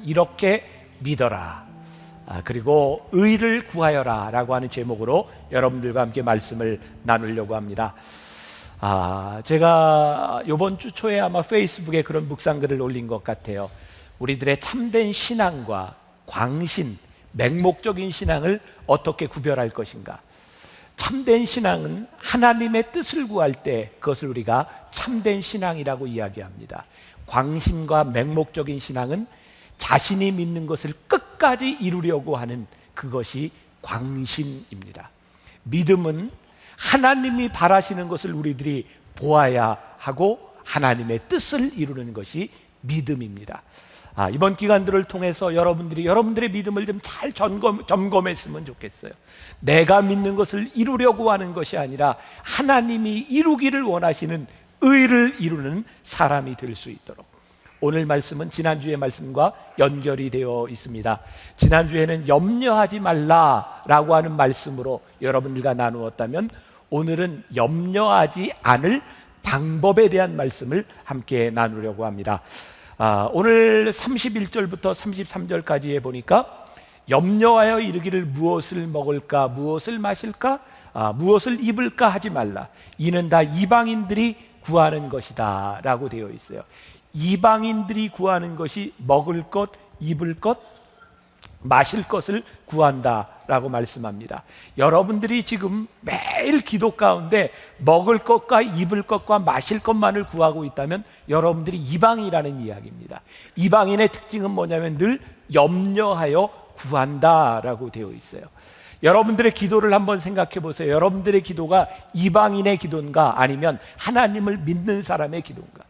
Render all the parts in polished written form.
이렇게 믿어라. 그리고 의를 구하여라 라고 하는 제목으로 여러분들과 함께 말씀을 나누려고 합니다. 제가 이번 주 초에 아마 페이스북에 그런 묵상글을 올린 것 같아요. 우리들의 참된 신앙과 광신, 맹목적인 신앙을 어떻게 구별할 것인가. 참된 신앙은 하나님의 뜻을 구할 때 그것을 우리가 참된 신앙이라고 이야기합니다. 광신과 맹목적인 신앙은 자신이 믿는 것을 끝까지 이루려고 하는 그것이 광신입니다. 믿음은 하나님이 바라시는 것을 우리들이 보아야 하고 하나님의 뜻을 이루는 것이 믿음입니다. 이번 기간들을 통해서 여러분들의 믿음을 좀 잘 점검했으면 좋겠어요. 내가 믿는 것을 이루려고 하는 것이 아니라 하나님이 이루기를 원하시는 의를 이루는 사람이 될 수 있도록. 오늘 말씀은 지난주의 말씀과 연결이 되어 있습니다. 지난주에는 염려하지 말라라고 하는 말씀으로 여러분들과 나누었다면 오늘은 염려하지 않을 방법에 대한 말씀을 함께 나누려고 합니다. 오늘 31절부터 33절까지에 보니까 염려하여 이르기를 무엇을 먹을까, 무엇을 마실까, 무엇을 입을까 하지 말라. 이는 다 이방인들이 구하는 것이다 라고 되어 있어요. 이방인들이 구하는 것이 먹을 것, 입을 것, 마실 것을 구한다 라고 말씀합니다. 여러분들이 지금 매일 기도 가운데 먹을 것과 입을 것과 마실 것만을 구하고 있다면 여러분들이 이방이라는 이야기입니다. 이방인의 특징은 뭐냐면 늘 염려하여 구한다 라고 되어 있어요. 여러분들의 기도를 한번 생각해 보세요. 여러분들의 기도가 이방인의 기도인가 아니면 하나님을 믿는 사람의 기도인가?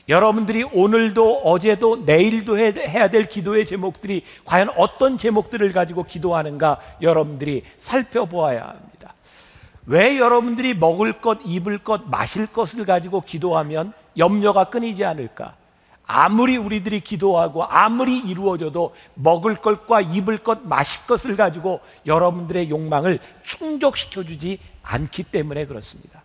여러분들이 오늘도 어제도 내일도 해야 될 기도의 제목들이 과연 어떤 제목들을 가지고 기도하는가 여러분들이 살펴보아야 합니다. 왜 여러분들이 먹을 것, 입을 것, 마실 것을 가지고 기도하면 염려가 끊이지 않을까? 아무리 우리들이 기도하고 아무리 이루어져도 먹을 것과 입을 것, 마실 것을 가지고 여러분들의 욕망을 충족시켜주지 않기 때문에 그렇습니다.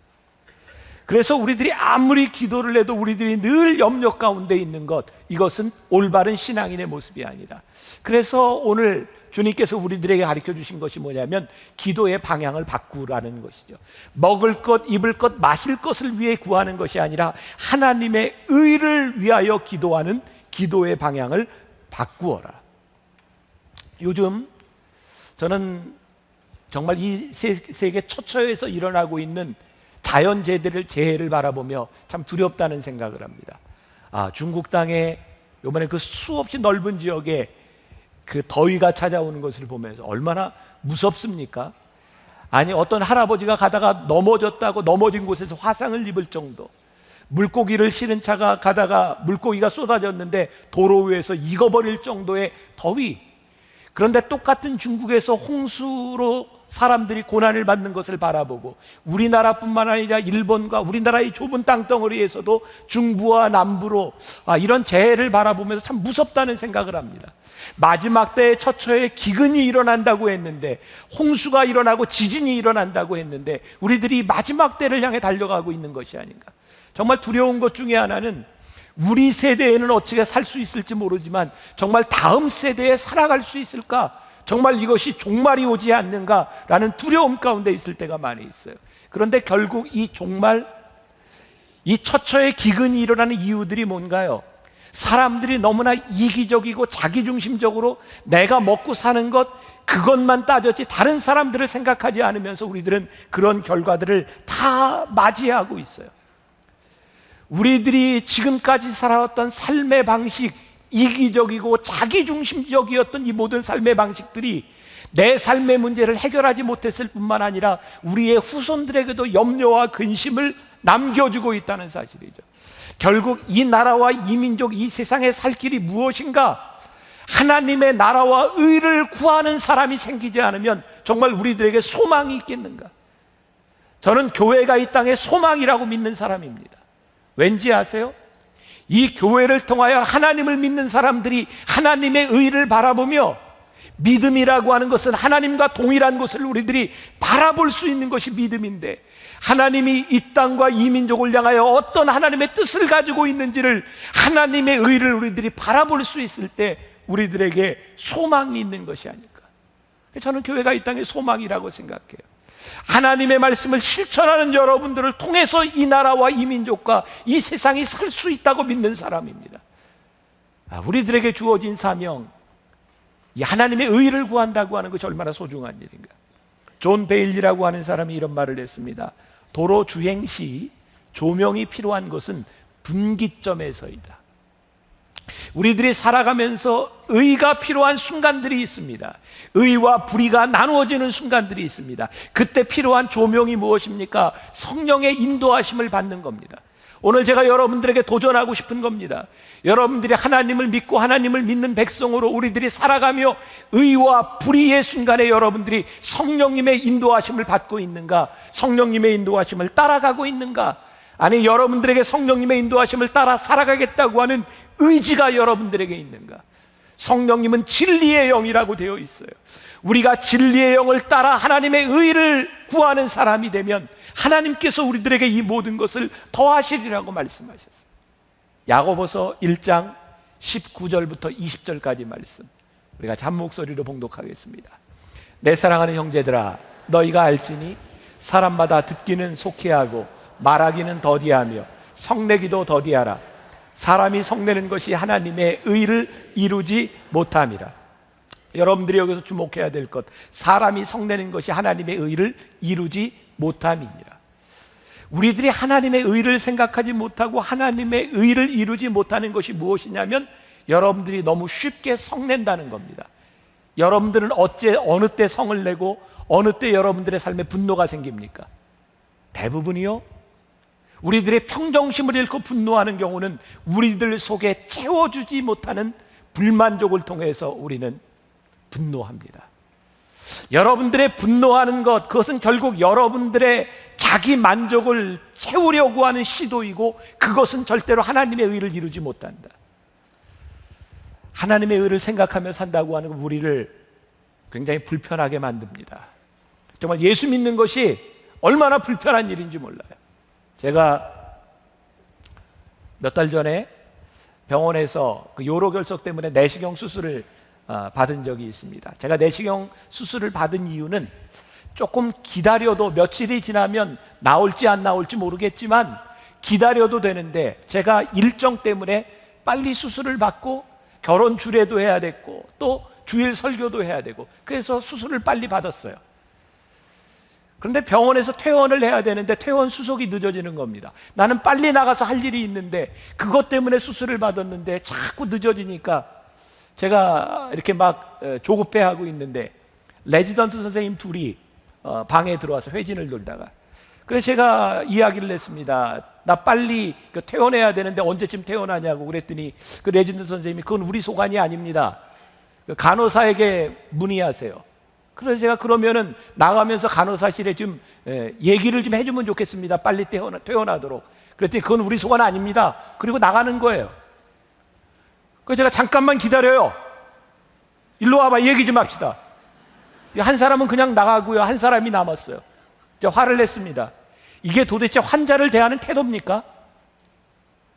그래서 우리들이 아무리 기도를 해도 우리들이 늘 염려 가운데 있는 것, 이것은 올바른 신앙인의 모습이 아니다. 그래서 오늘 주님께서 우리들에게 가르쳐 주신 것이 뭐냐면 기도의 방향을 바꾸라는 것이죠. 먹을 것, 입을 것, 마실 것을 위해 구하는 것이 아니라 하나님의 의를 위하여 기도하는 기도의 방향을 바꾸어라. 요즘 저는 정말 이 세계 처처에서 일어나고 있는 자연재해를 바라보며 참 두렵다는 생각을 합니다. 중국 땅에 이번에 그 수없이 넓은 지역에 그 더위가 찾아오는 것을 보면서 얼마나 무섭습니까? 아니 어떤 할아버지가 가다가 넘어졌다고 넘어진 곳에서 화상을 입을 정도, 물고기를 실은 차가 가다가 물고기가 쏟아졌는데 도로 위에서 익어버릴 정도의 더위. 그런데 똑같은 중국에서 홍수로 사람들이 고난을 받는 것을 바라보고 우리나라뿐만 아니라 일본과 우리나라의 좁은 땅덩어리에서도 중부와 남부로 이런 재해를 바라보면서 참 무섭다는 생각을 합니다. 마지막 때의 처처에 기근이 일어난다고 했는데, 홍수가 일어나고 지진이 일어난다고 했는데 우리들이 마지막 때를 향해 달려가고 있는 것이 아닌가. 정말 두려운 것 중에 하나는 우리 세대에는 어떻게 살 수 있을지 모르지만 정말 다음 세대에 살아갈 수 있을까? 정말 이것이 종말이 오지 않는가라는 두려움 가운데 있을 때가 많이 있어요. 그런데 결국 이 종말, 이 처처의 기근이 일어나는 이유들이 뭔가요? 사람들이 너무나 이기적이고 자기중심적으로 내가 먹고 사는 것, 그것만 따졌지 다른 사람들을 생각하지 않으면서 우리들은 그런 결과들을 다 맞이하고 있어요. 우리들이 지금까지 살아왔던 삶의 방식, 이기적이고 자기중심적이었던 이 모든 삶의 방식들이 내 삶의 문제를 해결하지 못했을 뿐만 아니라 우리의 후손들에게도 염려와 근심을 남겨주고 있다는 사실이죠. 결국 이 나라와 이 민족, 이 세상에 살 길이 무엇인가? 하나님의 나라와 의를 구하는 사람이 생기지 않으면 정말 우리들에게 소망이 있겠는가? 저는 교회가 이 땅에 소망이라고 믿는 사람입니다. 왠지 아세요? 이 교회를 통하여 하나님을 믿는 사람들이 하나님의 의를 바라보며, 믿음이라고 하는 것은 하나님과 동일한 것을 우리들이 바라볼 수 있는 것이 믿음인데, 하나님이 이 땅과 이 민족을 향하여 어떤 하나님의 뜻을 가지고 있는지를, 하나님의 의를 우리들이 바라볼 수 있을 때 우리들에게 소망이 있는 것이 아닐까. 저는 교회가 이 땅의 소망이라고 생각해요. 하나님의 말씀을 실천하는 여러분들을 통해서 이 나라와 이 민족과 이 세상이 살 수 있다고 믿는 사람입니다. 우리들에게 주어진 사명, 이 하나님의 의를 구한다고 하는 것이 얼마나 소중한 일인가. 존 베일리라고 하는 사람이 이런 말을 했습니다. 도로 주행 시 조명이 필요한 것은 분기점에서이다. 우리들이 살아가면서 의가 필요한 순간들이 있습니다. 의와 불의가 나누어지는 순간들이 있습니다. 그때 필요한 조명이 무엇입니까? 성령의 인도하심을 받는 겁니다. 오늘 제가 여러분들에게 도전하고 싶은 겁니다. 여러분들이 하나님을 믿고 하나님을 믿는 백성으로 우리들이 살아가며 의와 불의의 순간에 여러분들이 성령님의 인도하심을 받고 있는가? 성령님의 인도하심을 따라가고 있는가? 아니, 여러분들에게 성령님의 인도하심을 따라 살아가겠다고 하는 의지가 여러분들에게 있는가? 성령님은 진리의 영이라고 되어 있어요. 우리가 진리의 영을 따라 하나님의 의를 구하는 사람이 되면 하나님께서 우리들에게 이 모든 것을 더하시리라고 말씀하셨어요. 야고보서 1장 19절부터 20절까지 말씀, 우리가 잠목소리로 봉독하겠습니다. 내 사랑하는 형제들아, 너희가 알지니 사람마다 듣기는 속히 하고 말하기는 더디하며 성내기도 더디하라. 사람이 성내는 것이 하나님의 의를 이루지 못함이라. 여러분들이 여기서 주목해야 될 것, 사람이 성내는 것이 하나님의 의를 이루지 못함이니라. 우리들이 하나님의 의를 생각하지 못하고 하나님의 의를 이루지 못하는 것이 무엇이냐면 여러분들이 너무 쉽게 성낸다는 겁니다. 여러분들은 어느 때 성을 내고 어느 때 여러분들의 삶에 분노가 생깁니까? 대부분이요, 우리들의 평정심을 잃고 분노하는 경우는 우리들 속에 채워주지 못하는 불만족을 통해서 우리는 분노합니다. 여러분들의 분노하는 것, 그것은 결국 여러분들의 자기 만족을 채우려고 하는 시도이고 그것은 절대로 하나님의 의를 이루지 못한다. 하나님의 의를 생각하며 산다고 하는 건 우리를 굉장히 불편하게 만듭니다. 정말 예수 믿는 것이 얼마나 불편한 일인지 몰라요. 제가 몇 달 전에 병원에서 그 요로결석 때문에 내시경 수술을 받은 적이 있습니다. 제가 내시경 수술을 받은 이유는 조금 기다려도 며칠이 지나면 나올지 안 나올지 모르겠지만 기다려도 되는데 제가 일정 때문에 빨리 수술을 받고 결혼 주례도 해야 됐고 또 주일 설교도 해야 되고 그래서 수술을 빨리 받았어요. 그런데 병원에서 퇴원을 해야 되는데 퇴원 수속이 늦어지는 겁니다. 나는 빨리 나가서 할 일이 있는데 그것 때문에 수술을 받았는데 자꾸 늦어지니까 제가 이렇게 막 조급해하고 있는데 레지던트 선생님 둘이 방에 들어와서 회진을 돌다가 그래서 제가 이야기를 했습니다. 나 빨리 퇴원해야 되는데 언제쯤 퇴원하냐고 그랬더니 그 레지던트 선생님이 그건 우리 소관이 아닙니다. 간호사에게 문의하세요. 그래서 제가 그러면은 나가면서 간호사실에 좀 얘기를 좀 해주면 좋겠습니다. 빨리 퇴원하도록. 그랬더니 그건 우리 소관 아닙니다. 그리고 나가는 거예요. 그래서 제가 잠깐만 기다려요. 일로 와봐, 얘기 좀 합시다. 한 사람은 그냥 나가고요. 한 사람이 남았어요. 제가 화를 냈습니다. 이게 도대체 환자를 대하는 태도입니까?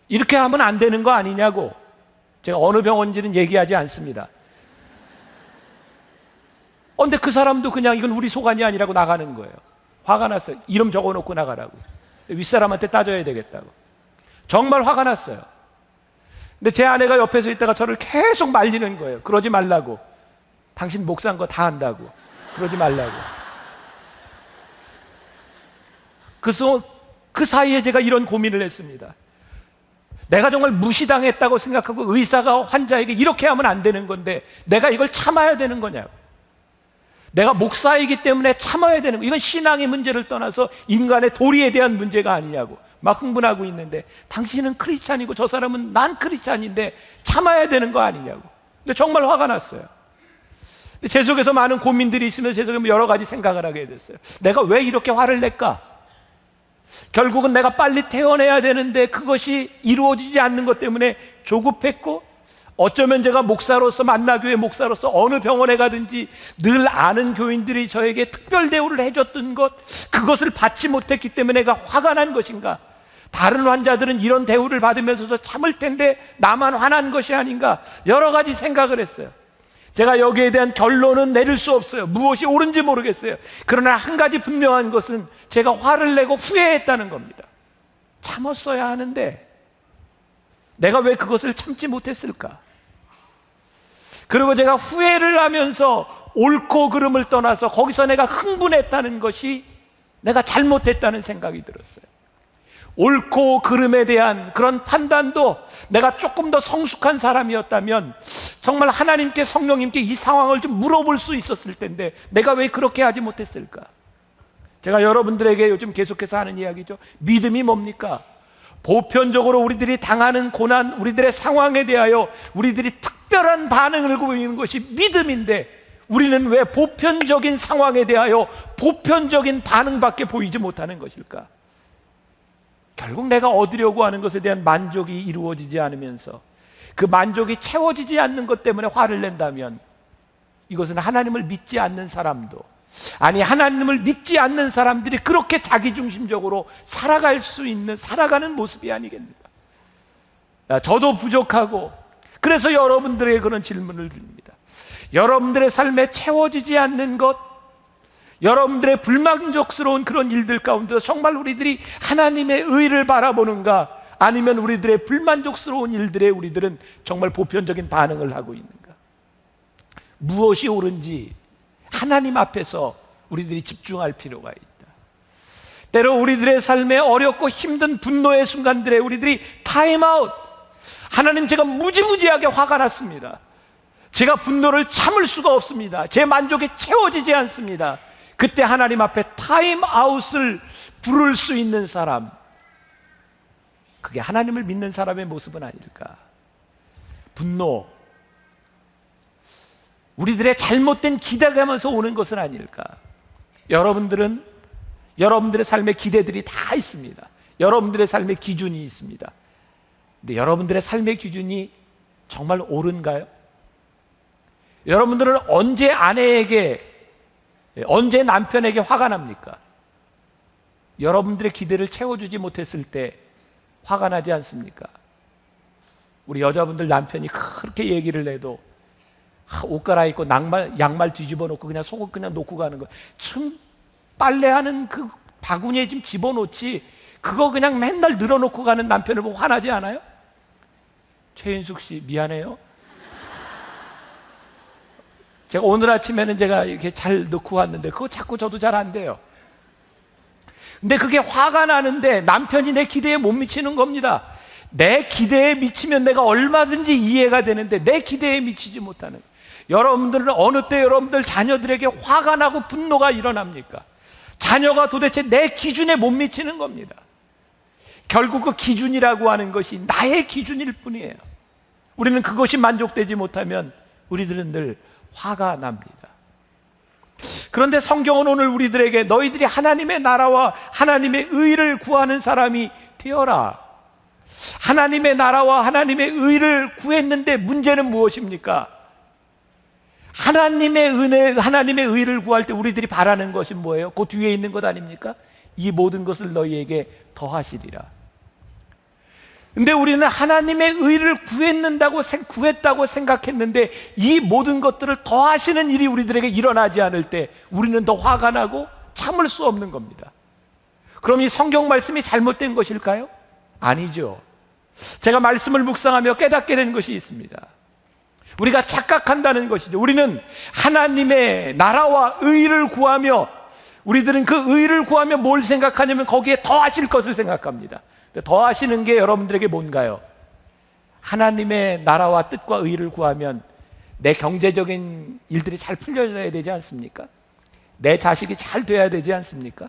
이렇게 하면 안 되는 거 아니냐고. 제가 어느 병원인지는 얘기하지 않습니다. 근데 그 사람도 그냥 이건 우리 소관이 아니라고 나가는 거예요. 화가 났어요. 이름 적어놓고 나가라고. 윗사람한테 따져야 되겠다고. 정말 화가 났어요. 근데 제 아내가 옆에서 있다가 저를 계속 말리는 거예요. 그러지 말라고. 당신 목사인 거 다 안다고. 그러지 말라고. 그래서 그 사이에 제가 이런 고민을 했습니다. 내가 정말 무시당했다고 생각하고 의사가 환자에게 이렇게 하면 안 되는 건데 내가 이걸 참아야 되는 거냐고. 내가 목사이기 때문에 참아야 되는 거. 이건 신앙의 문제를 떠나서 인간의 도리에 대한 문제가 아니냐고 막 흥분하고 있는데 당신은 크리스찬이고 저 사람은 난 크리스찬인데 참아야 되는 거 아니냐고. 근데 정말 화가 났어요. 제 속에서 많은 고민들이 있으면서 제 속에 여러 가지 생각을 하게 됐어요. 내가 왜 이렇게 화를 낼까? 결국은 내가 빨리 퇴원해야 되는데 그것이 이루어지지 않는 것 때문에 조급했고 어쩌면 제가 목사로서 만나교회 목사로서 어느 병원에 가든지 늘 아는 교인들이 저에게 특별 대우를 해줬던 것 그것을 받지 못했기 때문에 내가 화가 난 것인가? 다른 환자들은 이런 대우를 받으면서도 참을 텐데 나만 화난 것이 아닌가, 여러 가지 생각을 했어요. 제가 여기에 대한 결론은 내릴 수 없어요. 무엇이 옳은지 모르겠어요. 그러나 한 가지 분명한 것은 제가 화를 내고 후회했다는 겁니다. 참았어야 하는데 내가 왜 그것을 참지 못했을까? 그리고 제가 후회를 하면서 옳고 그름을 떠나서 거기서 내가 흥분했다는 것이 내가 잘못했다는 생각이 들었어요. 옳고 그름에 대한 그런 판단도 내가 조금 더 성숙한 사람이었다면 정말 하나님께, 성령님께 이 상황을 좀 물어볼 수 있었을 텐데 내가 왜 그렇게 하지 못했을까? 제가 여러분들에게 요즘 계속해서 하는 이야기죠. 믿음이 뭡니까? 보편적으로 우리들이 당하는 고난, 우리들의 상황에 대하여 우리들이 특별한 반응을 보이는 것이 믿음인데, 우리는 왜 보편적인 상황에 대하여 보편적인 반응밖에 보이지 못하는 것일까? 결국 내가 얻으려고 하는 것에 대한 만족이 이루어지지 않으면서 그 만족이 채워지지 않는 것 때문에 화를 낸다면 이것은 하나님을 믿지 않는 사람도, 아니 하나님을 믿지 않는 사람들이 그렇게 자기중심적으로 살아가는 모습이 아니겠는가? 저도 부족하고, 그래서 여러분들에게 그런 질문을 드립니다. 여러분들의 삶에 채워지지 않는 것, 여러분들의 불만족스러운 그런 일들 가운데 정말 우리들이 하나님의 의를 바라보는가, 아니면 우리들의 불만족스러운 일들에 우리들은 정말 보편적인 반응을 하고 있는가? 무엇이 옳은지 하나님 앞에서 우리들이 집중할 필요가 있다. 때로 우리들의 삶에 어렵고 힘든 분노의 순간들에 우리들이 타임아웃, 하나님 제가 무지무지하게 화가 났습니다. 제가 분노를 참을 수가 없습니다. 제 만족이 채워지지 않습니다. 그때 하나님 앞에 타임아웃을 부를 수 있는 사람, 그게 하나님을 믿는 사람의 모습은 아닐까? 분노, 우리들의 잘못된 기대감에서 오는 것은 아닐까? 여러분들은 여러분들의 삶의 기대들이 다 있습니다. 여러분들의 삶의 기준이 있습니다. 근데 여러분들의 삶의 기준이 정말 옳은가요? 여러분들은 언제 아내에게, 언제 남편에게 화가 납니까? 여러분들의 기대를 채워주지 못했을 때 화가 나지 않습니까? 우리 여자분들 남편이 그렇게 얘기를 해도 옷 갈아입고 양말 뒤집어 놓고 그냥 속옷 그냥 놓고 가는 거, 참 빨래하는 그 바구니에 좀 집어넣지 그거 그냥 맨날 늘어놓고 가는 남편을 보고 화나지 않아요? 최인숙 씨 미안해요. 제가 오늘 아침에는 제가 이렇게 잘 넣고 왔는데 그거 자꾸 저도 잘 안 돼요. 근데 그게 화가 나는데 남편이 내 기대에 못 미치는 겁니다. 내 기대에 미치면 내가 얼마든지 이해가 되는데 내 기대에 미치지 못하는, 여러분들은 어느 때 여러분들 자녀들에게 화가 나고 분노가 일어납니까? 자녀가 도대체 내 기준에 못 미치는 겁니다. 결국 그 기준이라고 하는 것이 나의 기준일 뿐이에요. 우리는 그것이 만족되지 못하면 우리들은 늘 화가 납니다. 그런데 성경은 오늘 우리들에게 너희들이 하나님의 나라와 하나님의 의를 구하는 사람이 되어라. 하나님의 나라와 하나님의 의를 구했는데 문제는 무엇입니까? 하나님의 은혜, 하나님의 의를 구할 때 우리들이 바라는 것이 뭐예요? 그 뒤에 있는 것 아닙니까? 이 모든 것을 너희에게 더하시리라. 근데 우리는 하나님의 의를 구했다고 생각했는데 이 모든 것들을 더하시는 일이 우리들에게 일어나지 않을 때 우리는 더 화가 나고 참을 수 없는 겁니다. 그럼 이 성경 말씀이 잘못된 것일까요? 아니죠. 제가 말씀을 묵상하며 깨닫게 된 것이 있습니다. 우리가 착각한다는 것이죠. 우리는 하나님의 나라와 의를 구하며, 우리들은 그 의를 구하며 뭘 생각하냐면 거기에 더하실 것을 생각합니다. 더하시는 게 여러분들에게 뭔가요? 하나님의 나라와 뜻과 의를 구하면 내 경제적인 일들이 잘 풀려져야 되지 않습니까? 내 자식이 잘 돼야 되지 않습니까?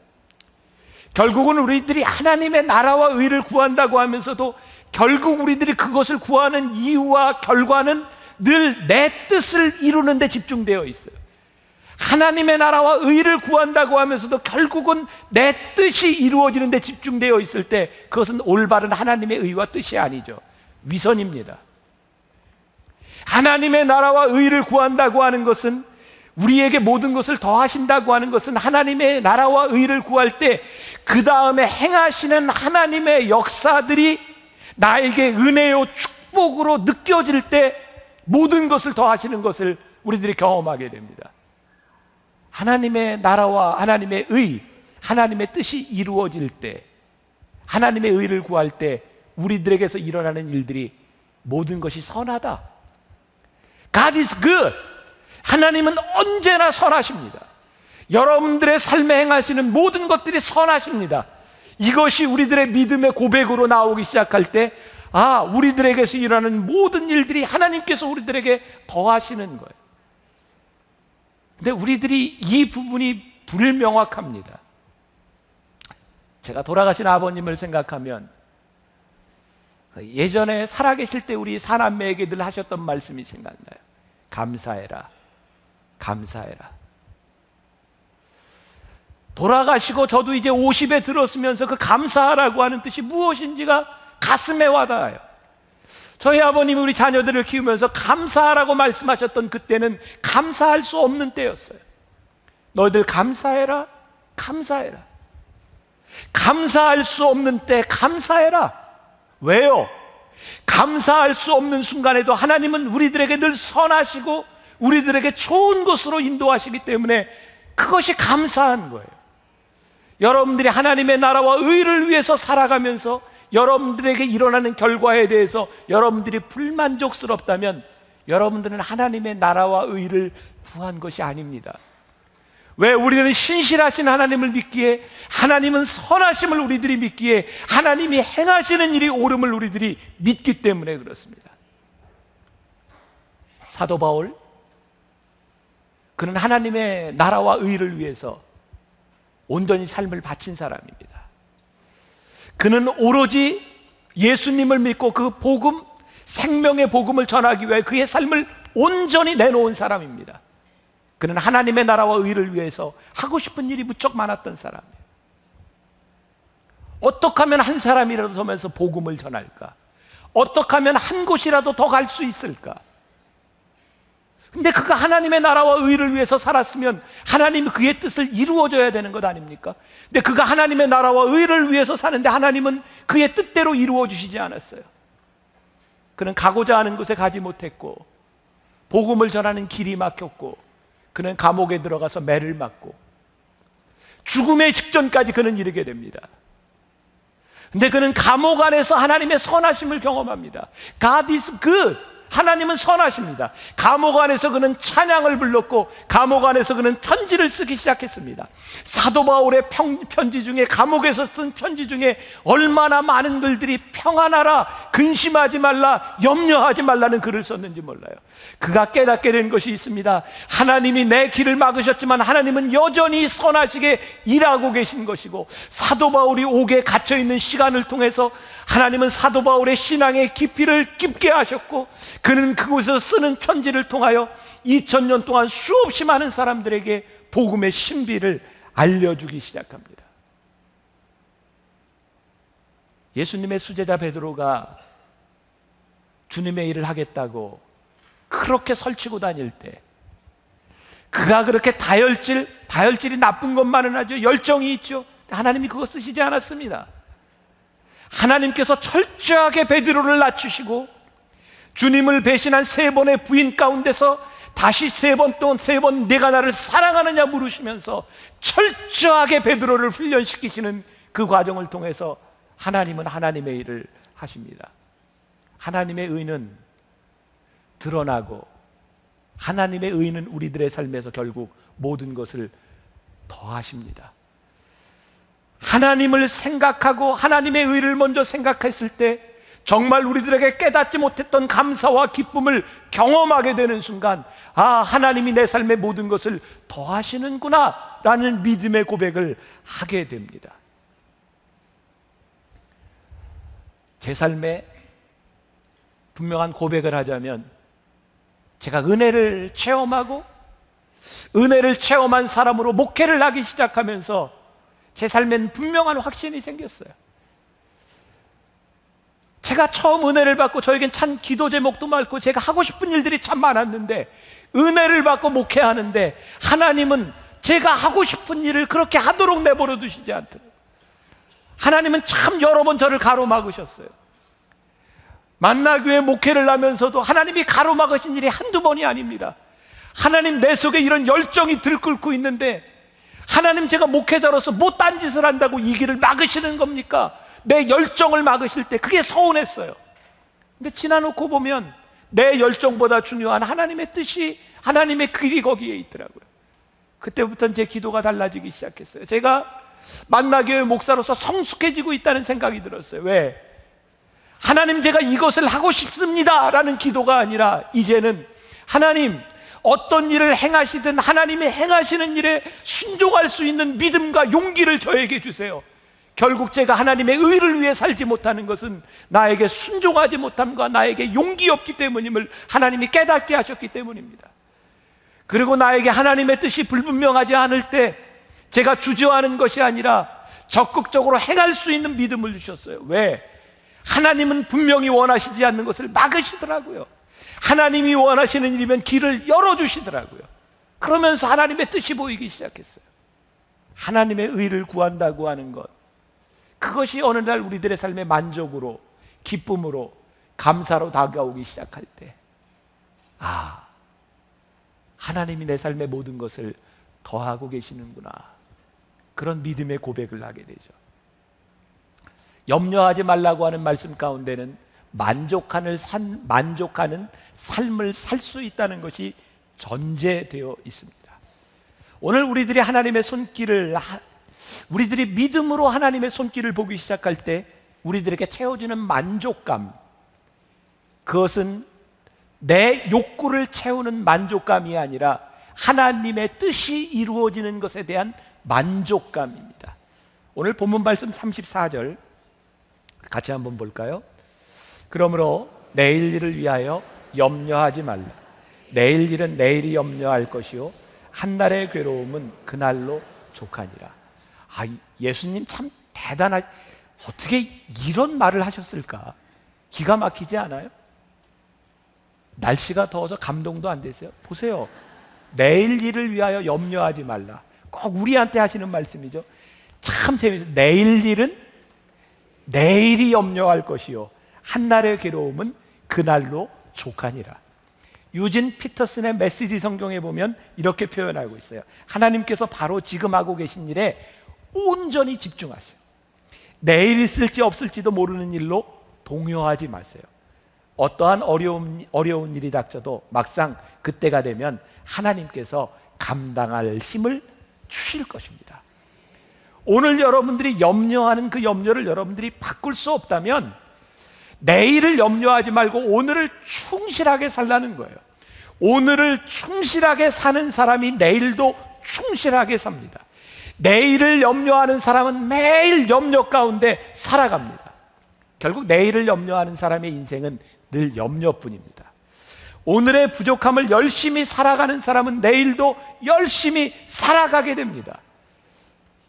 결국은 우리들이 하나님의 나라와 의를 구한다고 하면서도 결국 우리들이 그것을 구하는 이유와 결과는 늘 내 뜻을 이루는 데 집중되어 있어요. 하나님의 나라와 의를 구한다고 하면서도 결국은 내 뜻이 이루어지는 데 집중되어 있을 때 그것은 올바른 하나님의 의와 뜻이 아니죠. 위선입니다. 하나님의 나라와 의를 구한다고 하는 것은 우리에게 모든 것을 더하신다고 하는 것은 하나님의 나라와 의를 구할 때 그 다음에 행하시는 하나님의 역사들이 나에게 은혜요 축복으로 느껴질 때 모든 것을 더하시는 것을 우리들이 경험하게 됩니다. 하나님의 나라와 하나님의 의, 하나님의 뜻이 이루어질 때, 하나님의 의를 구할 때 우리들에게서 일어나는 일들이 모든 것이 선하다. God is good. 하나님은 언제나 선하십니다. 여러분들의 삶에 행하시는 모든 것들이 선하십니다. 이것이 우리들의 믿음의 고백으로 나오기 시작할 때, 우리들에게서 일어나는 모든 일들이 하나님께서 우리들에게 더하시는 거예요. 근데 우리들이 이 부분이 불명확합니다. 제가 돌아가신 아버님을 생각하면 예전에 살아계실 때 우리 사남매에게 늘 하셨던 말씀이 생각나요. 감사해라, 감사해라. 돌아가시고 저도 이제 50에 들었으면서 그 감사하라고 하는 뜻이 무엇인지가 가슴에 와닿아요. 저희 아버님이 우리 자녀들을 키우면서 감사하라고 말씀하셨던 그때는 감사할 수 없는 때였어요. 너희들 감사해라, 감사해라. 감사할 수 없는 때 감사해라. 왜요? 감사할 수 없는 순간에도 하나님은 우리들에게 늘 선하시고 우리들에게 좋은 것으로 인도하시기 때문에 그것이 감사한 거예요. 여러분들이 하나님의 나라와 의를 위해서 살아가면서 여러분들에게 일어나는 결과에 대해서 여러분들이 불만족스럽다면 여러분들은 하나님의 나라와 의를 구한 것이 아닙니다. 왜? 우리는 신실하신 하나님을 믿기에, 하나님은 선하심을 우리들이 믿기에, 하나님이 행하시는 일이 옳음을 우리들이 믿기 때문에 그렇습니다. 사도 바울, 그는 하나님의 나라와 의를 위해서 온전히 삶을 바친 사람입니다. 그는 오로지 예수님을 믿고 그 복음, 생명의 복음을 전하기 위해 그의 삶을 온전히 내놓은 사람입니다. 그는 하나님의 나라와 의를 위해서 하고 싶은 일이 무척 많았던 사람이에요. 어떻게 하면 한 사람이라도 더 면서 복음을 전할까? 어떻게 하면 한 곳이라도 더 갈 수 있을까? 근데 그가 하나님의 나라와 의를 위해서 살았으면 하나님이 그의 뜻을 이루어줘야 되는 것 아닙니까? 근데 그가 하나님의 나라와 의를 위해서 사는데 하나님은 그의 뜻대로 이루어 주시지 않았어요. 그는 가고자 하는 곳에 가지 못했고, 복음을 전하는 길이 막혔고, 그는 감옥에 들어가서 매를 맞고 죽음의 직전까지 그는 이르게 됩니다. 근데 그는 감옥 안에서 하나님의 선하심을 경험합니다. God is good. 하나님은 선하십니다. 감옥 안에서 그는 찬양을 불렀고 감옥 안에서 그는 편지를 쓰기 시작했습니다. 사도 바울의 편지 중에, 감옥에서 쓴 편지 중에 얼마나 많은 글들이 평안하라, 근심하지 말라, 염려하지 말라는 글을 썼는지 몰라요. 그가 깨닫게 된 것이 있습니다. 하나님이 내 길을 막으셨지만 하나님은 여전히 선하시게 일하고 계신 것이고, 사도 바울이 옥에 갇혀있는 시간을 통해서 하나님은 사도 바울의 신앙의 깊이를 깊게 하셨고, 그는 그곳에서 쓰는 편지를 통하여 2000년 동안 수없이 많은 사람들에게 복음의 신비를 알려주기 시작합니다. 예수님의 수제자 베드로가 주님의 일을 하겠다고 그렇게 설치고 다닐 때, 그가 그렇게 다혈질이 나쁜 것만은 아주 열정이 있죠. 하나님이 그거 쓰시지 않았습니다. 하나님께서 철저하게 베드로를 낮추시고 주님을 배신한 3번의 부인 가운데서 다시 3번 내가 나를 사랑하느냐 물으시면서 철저하게 베드로를 훈련시키시는 그 과정을 통해서 하나님은 하나님의 일을 하십니다. 하나님의 의는 드러나고 하나님의 의는 우리들의 삶에서 결국 모든 것을 더하십니다. 하나님을 생각하고 하나님의 의를 먼저 생각했을 때 정말 우리들에게 깨닫지 못했던 감사와 기쁨을 경험하게 되는 순간, 하나님이 내 삶의 모든 것을 더하시는구나 라는 믿음의 고백을 하게 됩니다. 제 삶에 분명한 고백을 하자면, 제가 은혜를 체험하고 은혜를 체험한 사람으로 목회를 하기 시작하면서 제 삶엔 분명한 확신이 생겼어요. 제가 처음 은혜를 받고 저에겐 참 기도 제목도 많고 제가 하고 싶은 일들이 참 많았는데, 은혜를 받고 목회하는데 하나님은 제가 하고 싶은 일을 그렇게 하도록 내버려 두시지 않더라고요. 하나님은 참 여러 번 저를 가로막으셨어요. 만나교회 목회를 하면서도 하나님이 가로막으신 일이 한두 번이 아닙니다. 하나님, 내 속에 이런 열정이 들끓고 있는데 하나님, 제가 목회자로서 뭐 딴짓을 한다고 이 길을 막으시는 겁니까? 내 열정을 막으실 때 그게 서운했어요. 근데 지나놓고 보면 내 열정보다 중요한 하나님의 뜻이, 하나님의 길이 거기에 있더라고요. 그때부터는 제 기도가 달라지기 시작했어요. 제가 만나교회 목사로서 성숙해지고 있다는 생각이 들었어요. 왜? 하나님, 제가 이것을 하고 싶습니다 라는 기도가 아니라 이제는 하나님, 어떤 일을 행하시든 하나님이 행하시는 일에 순종할 수 있는 믿음과 용기를 저에게 주세요. 결국 제가 하나님의 의를 위해 살지 못하는 것은 나에게 순종하지 못함과 나에게 용기 없기 때문임을 하나님이 깨닫게 하셨기 때문입니다. 그리고 나에게 하나님의 뜻이 불분명하지 않을 때 제가 주저하는 것이 아니라 적극적으로 행할 수 있는 믿음을 주셨어요. 왜? 하나님은 분명히 원하시지 않는 것을 막으시더라고요. 하나님이 원하시는 일이면 길을 열어주시더라고요. 그러면서 하나님의 뜻이 보이기 시작했어요. 하나님의 의를 구한다고 하는 것, 그것이 어느 날 우리들의 삶의 만족으로, 기쁨으로, 감사로 다가오기 시작할 때, 아, 하나님이 내 삶의 모든 것을 더하고 계시는구나, 그런 믿음의 고백을 하게 되죠. 염려하지 말라고 하는 말씀 가운데는 만족하는 삶을 살 수 있다는 것이 전제되어 있습니다. 오늘 우리들이 하나님의 손길을, 우리들이 믿음으로 하나님의 손길을 보기 시작할 때 우리들에게 채워지는 만족감, 그것은 내 욕구를 채우는 만족감이 아니라 하나님의 뜻이 이루어지는 것에 대한 만족감입니다. 오늘 본문 말씀 34절 같이 한번 볼까요? 그러므로 내일 일을 위하여 염려하지 말라. 내일 일은 내일이 염려할 것이요 한날의 괴로움은 그날로 족하니라. 아, 예수님 참 어떻게 이런 말을 하셨을까? 기가 막히지 않아요? 날씨가 더워서 감동도 안 되세요? 보세요. 내일 일을 위하여 염려하지 말라. 꼭 우리한테 하시는 말씀이죠. 참 재밌어요. 내일 일은 내일이 염려할 것이요 한날의 괴로움은 그날로 족하니라. 유진 피터슨의 메시지 성경에 보면 이렇게 표현하고 있어요. 하나님께서 바로 지금 하고 계신 일에 온전히 집중하세요. 내일 있을지 없을지도 모르는 일로 동요하지 마세요. 어떠한 어려운 일이 닥쳐도 막상 그때가 되면 하나님께서 감당할 힘을 주실 것입니다. 오늘 여러분들이 염려하는 그 염려를 여러분들이 바꿀 수 없다면 내일을 염려하지 말고 오늘을 충실하게 살라는 거예요. 오늘을 충실하게 사는 사람이 내일도 충실하게 삽니다. 내일을 염려하는 사람은 매일 염려 가운데 살아갑니다. 결국 내일을 염려하는 사람의 인생은 늘 염려뿐입니다. 오늘의 부족함을 열심히 살아가는 사람은 내일도 열심히 살아가게 됩니다.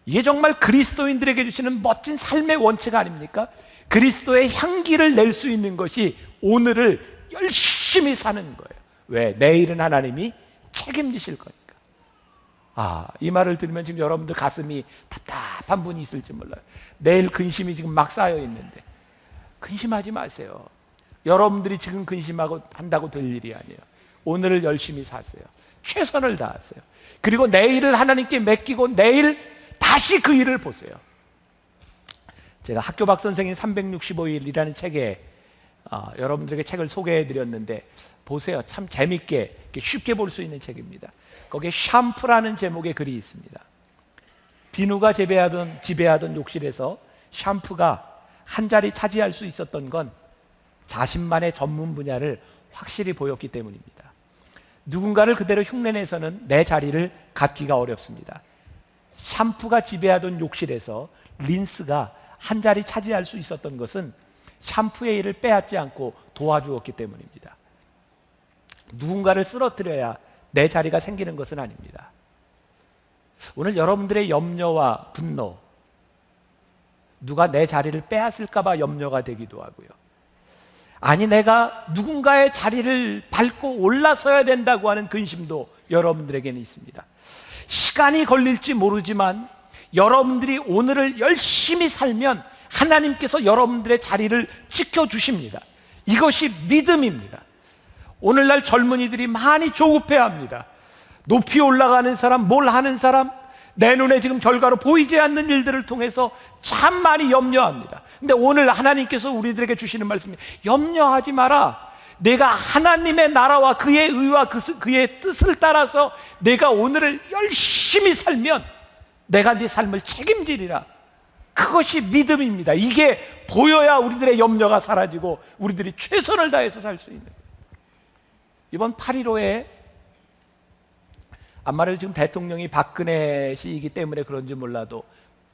이게 정말 그리스도인들에게 주시는 멋진 삶의 원칙 아닙니까? 그리스도의 향기를 낼 수 있는 것이 오늘을 열심히 사는 거예요. 왜? 내일은 하나님이 책임지실 거니까. 아, 이 말을 들으면 지금 여러분들 가슴이 답답한 분이 있을지 몰라요. 내일 근심이 지금 막 쌓여 있는데 근심하지 마세요. 여러분들이 지금 근심하고 한다고 될 일이 아니에요. 오늘을 열심히 사세요. 최선을 다하세요. 그리고 내일을 하나님께 맡기고 내일 다시 그 일을 보세요. 제가 학교 박 선생님 365일이라는 책에 여러분들에게 책을 소개해 드렸는데 보세요. 참 재밌게 쉽게 볼 수 있는 책입니다. 거기에 샴푸라는 제목의 글이 있습니다. 비누가 지배하던 욕실에서 샴푸가 한 자리 차지할 수 있었던 건 자신만의 전문 분야를 확실히 보였기 때문입니다. 누군가를 그대로 흉내내서는 내 자리를 갖기가 어렵습니다. 샴푸가 지배하던 욕실에서 린스가 한 자리 차지할 수 있었던 것은 샴푸의 일을 빼앗지 않고 도와주었기 때문입니다. 누군가를 쓰러뜨려야 내 자리가 생기는 것은 아닙니다. 오늘 여러분들의 염려와 분노, 누가 내 자리를 빼앗을까 봐 염려가 되기도 하고요. 아니 내가 누군가의 자리를 밟고 올라서야 된다고 하는 근심도 여러분들에게는 있습니다. 시간이 걸릴지 모르지만 여러분들이 오늘을 열심히 살면 하나님께서 여러분들의 자리를 지켜주십니다. 이것이 믿음입니다. 오늘날 젊은이들이 많이 조급해합니다. 높이 올라가는 사람, 뭘 하는 사람, 내 눈에 지금 결과로 보이지 않는 일들을 통해서 참 많이 염려합니다. 근데 오늘 하나님께서 우리들에게 주시는 말씀이 염려하지 마라. 내가 하나님의 나라와 그의 의와 그의 뜻을 따라서 내가 오늘을 열심히 살면 내가 네 삶을 책임지리라. 그것이 믿음입니다. 이게 보여야 우리들의 염려가 사라지고 우리들이 최선을 다해서 살 수 있는 거예요. 이번 8.15에 아마도 지금 대통령이 박근혜 씨이기 때문에 그런지 몰라도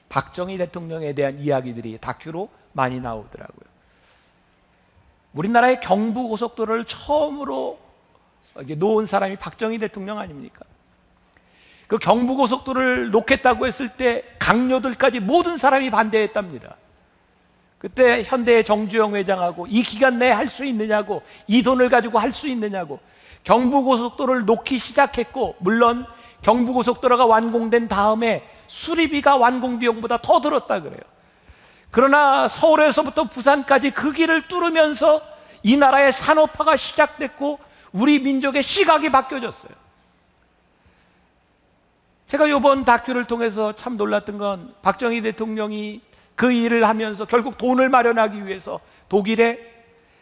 박정희 대통령에 대한 이야기들이 다큐로 많이 나오더라고요. 우리나라의 경부고속도로를 처음으로 놓은 사람이 박정희 대통령 아닙니까? 그 경부고속도로를 놓겠다고 했을 때 강요들까지 모든 사람이 반대했답니다. 그때 현대의 정주영 회장하고 이 기간 내에 할 수 있느냐고, 이 돈을 가지고 할 수 있느냐고, 경부고속도로를 놓기 시작했고, 물론 경부고속도로가 완공된 다음에 수리비가 완공 비용보다 더 들었다 그래요. 그러나 서울에서부터 부산까지 그 길을 뚫으면서 이 나라의 산업화가 시작됐고 우리 민족의 시각이 바뀌어졌어요. 제가 이번 다큐를 통해서 참 놀랐던 건 박정희 대통령이 그 일을 하면서 결국 돈을 마련하기 위해서 독일에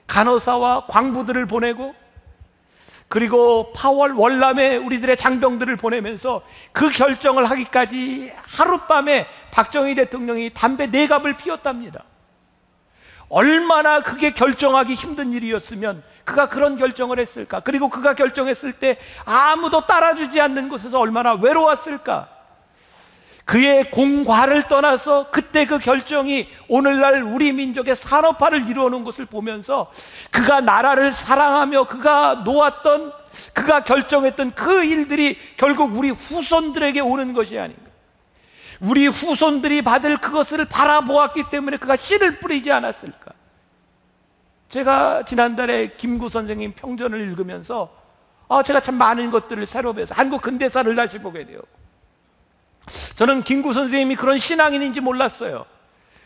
간호사와 광부들을 보내고 그리고 파월 월남에 우리들의 장병들을 보내면서 그 결정을 하기까지 하룻밤에 박정희 대통령이 담배 4갑을 피웠답니다. 얼마나 그게 결정하기 힘든 일이었으면 그가 그런 결정을 했을까? 그리고 그가 결정했을 때 아무도 따라주지 않는 곳에서 얼마나 외로웠을까? 그의 공과를 떠나서 그때 그 결정이 오늘날 우리 민족의 산업화를 이루어놓은 것을 보면서 그가 나라를 사랑하며 그가 놓았던, 그가 결정했던 그 일들이 결국 우리 후손들에게 오는 것이 아닌가. 우리 후손들이 받을 그것을 바라보았기 때문에 그가 씨를 뿌리지 않았을까. 제가 지난달에 김구 선생님 평전을 읽으면서 제가 참 많은 것들을 새로 배워서 한국 근대사를 다시 보게 돼요. 저는 김구 선생님이 그런 신앙인인지 몰랐어요.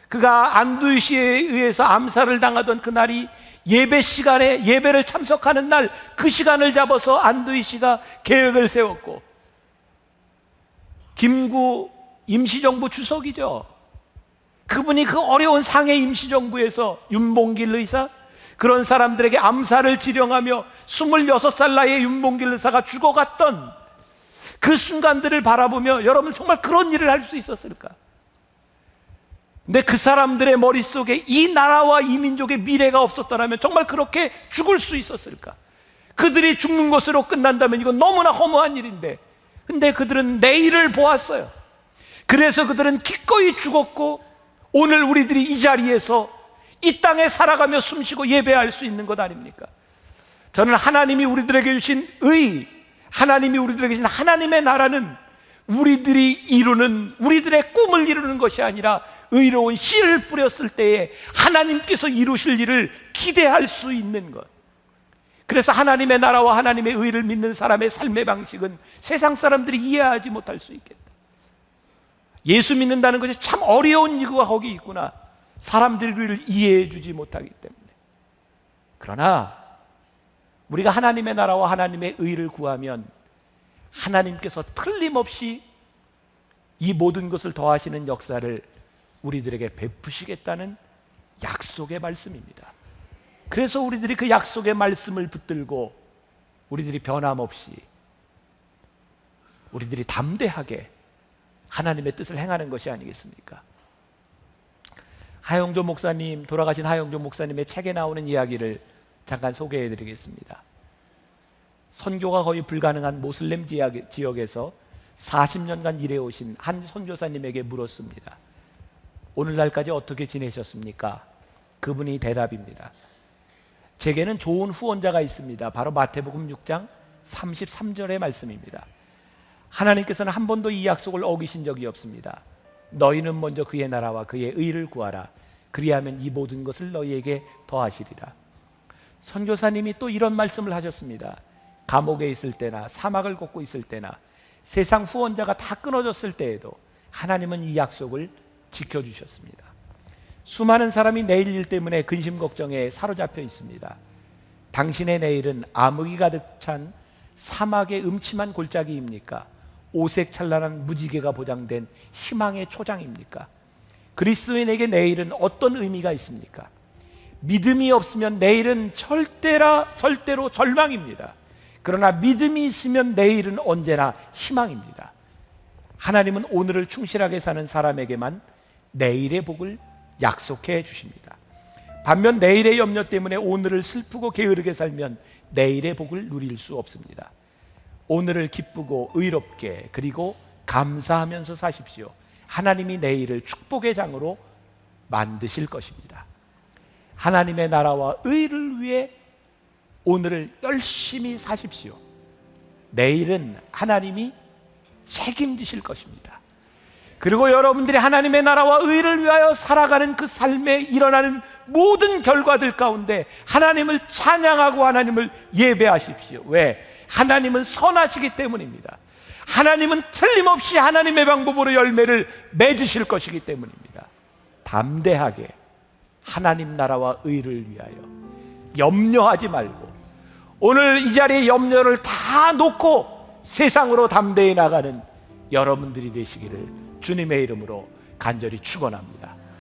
그가 안두희 씨에 의해서 암살을 당하던 그날이 예배 시간에 예배를 참석하는 날, 그 시간을 잡아서 안두희 씨가 계획을 세웠고, 김구 임시정부 주석이죠. 그분이 그 어려운 상해 임시정부에서 윤봉길 의사, 그런 사람들에게 암살을 지령하며 26살 나이에 윤봉길 의사가 죽어갔던 그 순간들을 바라보며 여러분 정말 그런 일을 할 수 있었을까? 근데 그 사람들의 머릿속에 이 나라와 이 민족의 미래가 없었더라면 정말 그렇게 죽을 수 있었을까? 그들이 죽는 것으로 끝난다면 이건 너무나 허무한 일인데, 근데 그들은 내일을 보았어요. 그래서 그들은 기꺼이 죽었고 오늘 우리들이 이 자리에서 이 땅에 살아가며 숨쉬고 예배할 수 있는 것 아닙니까? 저는 하나님이 우리들에게 주신 의, 하나님이 우리들에게 주신 하나님의 나라는 우리들이 이루는, 우리들의 꿈을 이루는 것이 아니라 의로운 씨를 뿌렸을 때에 하나님께서 이루실 일을 기대할 수 있는 것. 그래서 하나님의 나라와 하나님의 의를 믿는 사람의 삶의 방식은 세상 사람들이 이해하지 못할 수 있겠다. 예수 믿는다는 것이 참 어려운 이유가 거기 있구나. 사람들이 우리를 이해해 주지 못하기 때문에. 그러나 우리가 하나님의 나라와 하나님의 의를 구하면 하나님께서 틀림없이 이 모든 것을 더하시는 역사를 우리들에게 베푸시겠다는 약속의 말씀입니다. 그래서 우리들이 그 약속의 말씀을 붙들고 우리들이 변함없이, 우리들이 담대하게 하나님의 뜻을 행하는 것이 아니겠습니까? 하영조 목사님, 돌아가신 하영조 목사님의 책에 나오는 이야기를 잠깐 소개해 드리겠습니다. 선교가 거의 불가능한 모슬렘 지역에서 40년간 일해오신 한 선교사님에게 물었습니다. 오늘날까지 어떻게 지내셨습니까? 그분이 대답입니다. 제게는 좋은 후원자가 있습니다. 바로 마태복음 6장 33절의 말씀입니다. 하나님께서는 한 번도 이 약속을 어기신 적이 없습니다. 너희는 먼저 그의 나라와 그의 의를 구하라. 그리하면 이 모든 것을 너희에게 더하시리라. 선교사님이 또 이런 말씀을 하셨습니다. 감옥에 있을 때나 사막을 걷고 있을 때나 세상 후원자가 다 끊어졌을 때에도 하나님은 이 약속을 지켜주셨습니다. 수많은 사람이 내일 일 때문에 근심 걱정에 사로잡혀 있습니다. 당신의 내일은 암흑이 가득 찬 사막의 음침한 골짜기입니까? 오색 찬란한 무지개가 보장된 희망의 초장입니까? 그리스도인에게 내일은 어떤 의미가 있습니까? 믿음이 없으면 내일은 절대로 절망입니다. 그러나 믿음이 있으면 내일은 언제나 희망입니다. 하나님은 오늘을 충실하게 사는 사람에게만 내일의 복을 약속해 주십니다. 반면 내일의 염려 때문에 오늘을 슬프고 게으르게 살면 내일의 복을 누릴 수 없습니다. 오늘을 기쁘고 의롭게 그리고 감사하면서 사십시오. 하나님이 내일을 축복의 장으로 만드실 것입니다. 하나님의 나라와 의를 위해 오늘을 열심히 사십시오. 내일은 하나님이 책임지실 것입니다. 그리고 여러분들이 하나님의 나라와 의를 위하여 살아가는 그 삶에 일어나는 모든 결과들 가운데 하나님을 찬양하고 하나님을 예배하십시오. 왜? 하나님은 선하시기 때문입니다. 하나님은 틀림없이 하나님의 방법으로 열매를 맺으실 것이기 때문입니다. 담대하게 하나님 나라와 의를 위하여 염려하지 말고 오늘 이 자리에 염려를 다 놓고 세상으로 담대히 나가는 여러분들이 되시기를 주님의 이름으로 간절히 축원합니다.